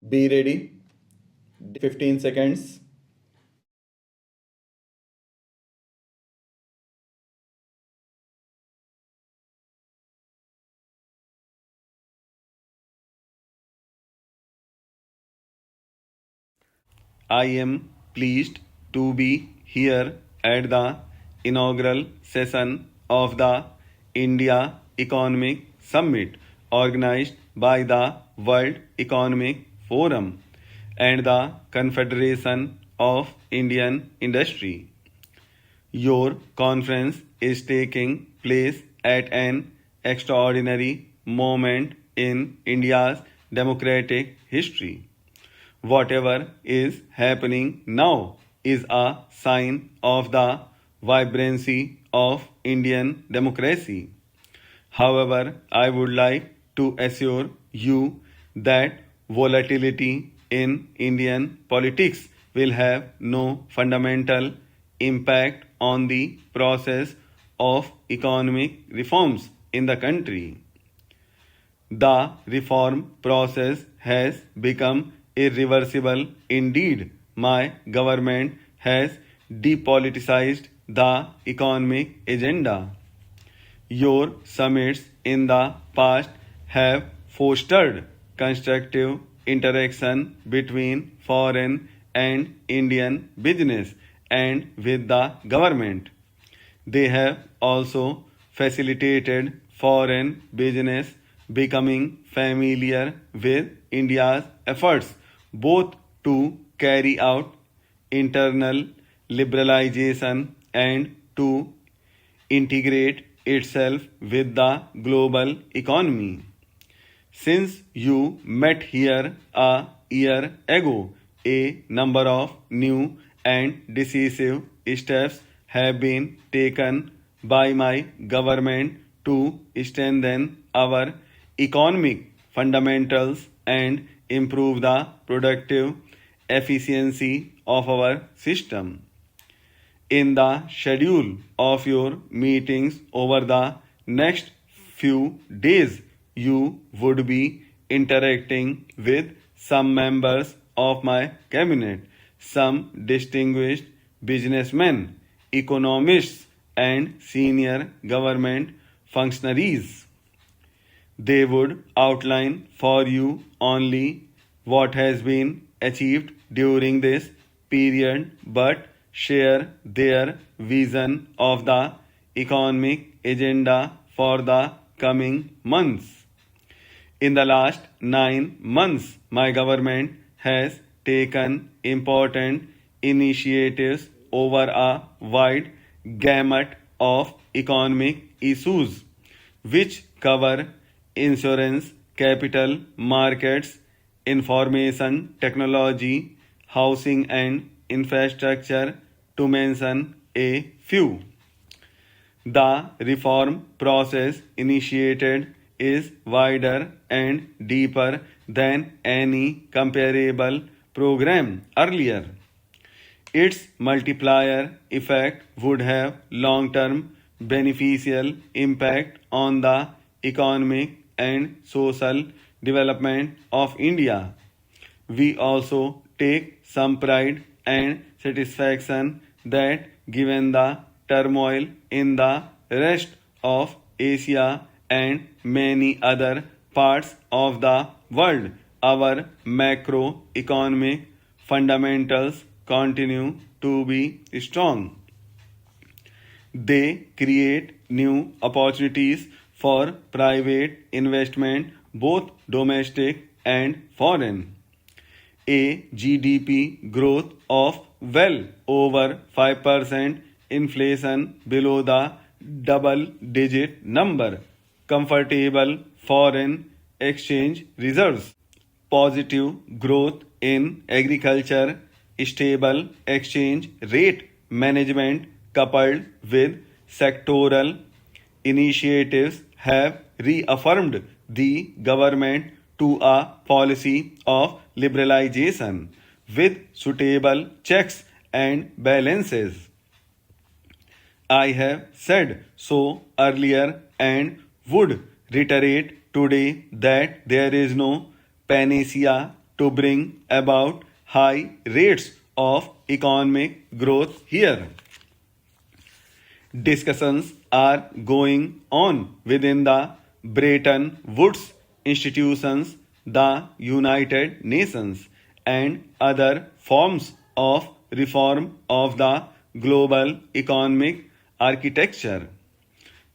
Be ready. 15 seconds. I am pleased to be here at the inaugural session of the India Economic Summit organized by the World Economic Forum and the Confederation of Indian Industry. Your conference is taking place at an extraordinary moment in India's democratic history. Whatever is happening now is a sign of the vibrancy of Indian democracy. However, I would like to assure you that volatility in Indian politics will have no fundamental impact on the process of economic reforms in the country. The reform process has become irreversible. Indeed, my government has depoliticized the economic agenda. Your summits in the past have fostered constructive interaction between foreign and Indian business and with the government. They have also facilitated foreign business becoming familiar with India's efforts both to carry out internal liberalization and to integrate itself with the global economy. Since you met here a year ago, a number of new and decisive steps have been taken by my government to strengthen our economic fundamentals and improve the productive efficiency of our system. In the schedule of your meetings over the next few days, you would be interacting with some members of my cabinet, some distinguished businessmen, economists, and senior government functionaries. They would outline for you only what has been achieved during this period but share their vision of the economic agenda for the coming months. In the last 9 months, my government has taken important initiatives over a wide gamut of economic issues, which cover insurance, capital markets, information technology, housing, and infrastructure, to mention a few. The reform process initiated is wider and deeper than any comparable program earlier. Its multiplier effect would have long term beneficial impact on the economic and social development of India. We also take some pride and satisfaction that given the turmoil in the rest of Asia and many other parts of the world, our macroeconomic fundamentals continue to be strong. They create new opportunities for private investment, both domestic and foreign. A GDP growth of well over 5%, inflation below the double digit number, comfortable foreign exchange reserves, positive growth in agriculture, stable exchange rate management coupled with sectoral initiatives have reaffirmed the government to a policy of liberalization with suitable checks and balances. I have said so earlier and would reiterate today that there is no panacea to bring about high rates of economic growth here. Discussions are going on within the Bretton Woods institutions, the United Nations, and other forms of reform of the global economic architecture.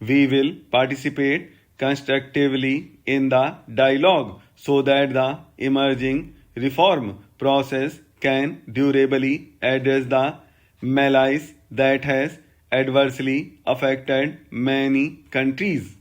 We will participate constructively in the dialogue so that the emerging reform process can durably address the malaise that has adversely affected many countries.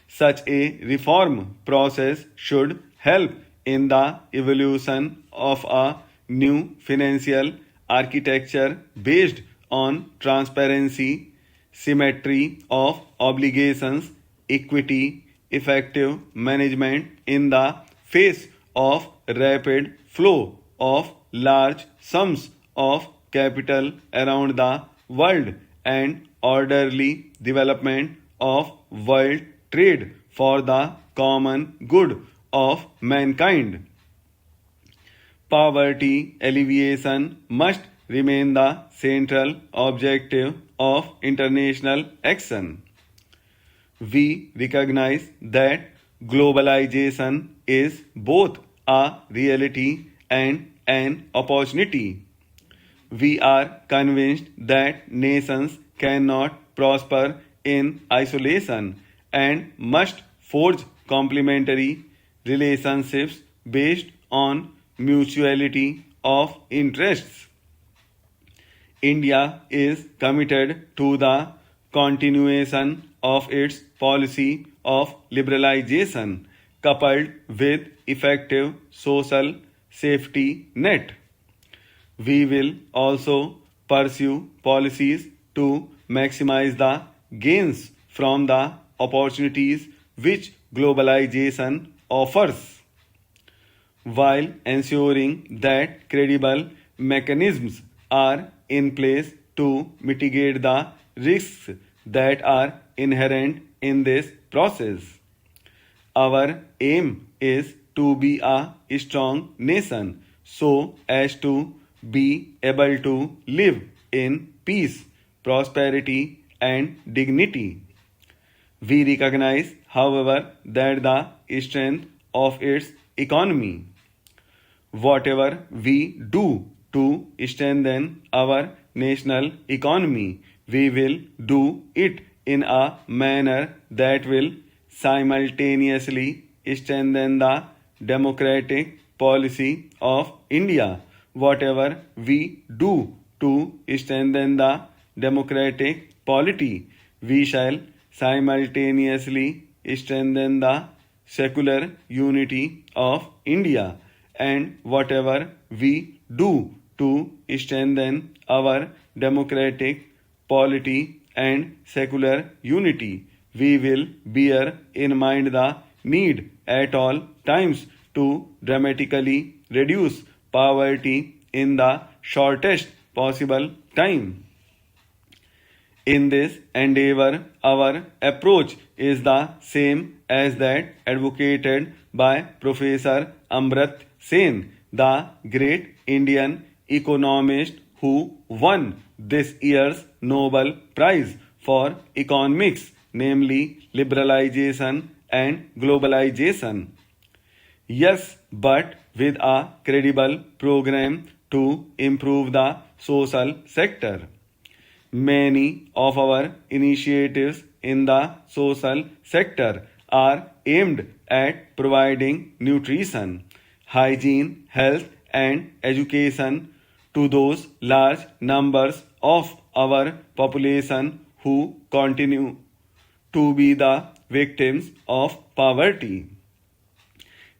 Such a reform process should help in the evolution of a new financial architecture based on transparency, symmetry of obligations, equity, effective management in the face of rapid flow of large sums of capital around the world, and orderly development of world trade for the common good of mankind. Poverty alleviation must remain the central objective of international action. We recognize that globalization is both a reality and an opportunity. We are convinced that nations cannot prosper in isolation and must forge complementary relationships based on mutuality of interests. India is committed to the continuation of its policy of liberalization coupled with effective social safety net. We will also pursue policies to maximize the gains from the opportunities which globalization offers, while ensuring that credible mechanisms are in place to mitigate the risks that are inherent in this process. Our aim is to be a strong nation so as to be able to live in peace, prosperity, and dignity. We recognize, however, that the strength of its economy. Whatever we do to strengthen our national economy, we will do it in a manner that will simultaneously strengthen the democratic policy of India. Whatever we do to strengthen the democratic polity, we shall simultaneously strengthen the secular unity of India. And whatever we do to strengthen our democratic polity and secular unity, we will bear in mind the need at all times to dramatically reduce poverty in the shortest possible time. In this endeavor, our approach is the same as that advocated by Professor Amrit Sen, the great Indian economist who won this year's Nobel Prize for Economics, namely liberalization and globalization. Yes, but with a credible program to improve the social sector. Many of our initiatives in the social sector are aimed at providing nutrition, hygiene, health, and education to those large numbers of our population who continue to be the victims of poverty.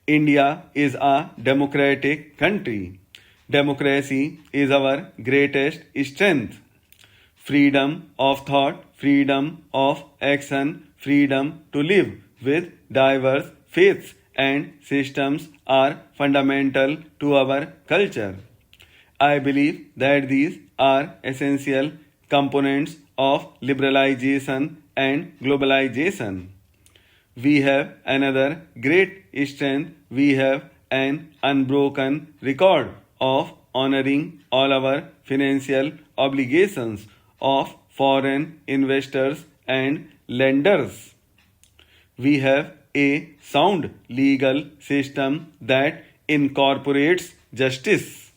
India is a democratic country. Democracy is our greatest strength. Freedom of thought, freedom of action, freedom to live with diverse faiths and systems are fundamental to our culture. I believe that these are essential components of liberalization and globalization. We have another great strength. We have an unbroken record of honoring all our financial obligations of foreign investors and lenders. We have a sound legal system that incorporates justice.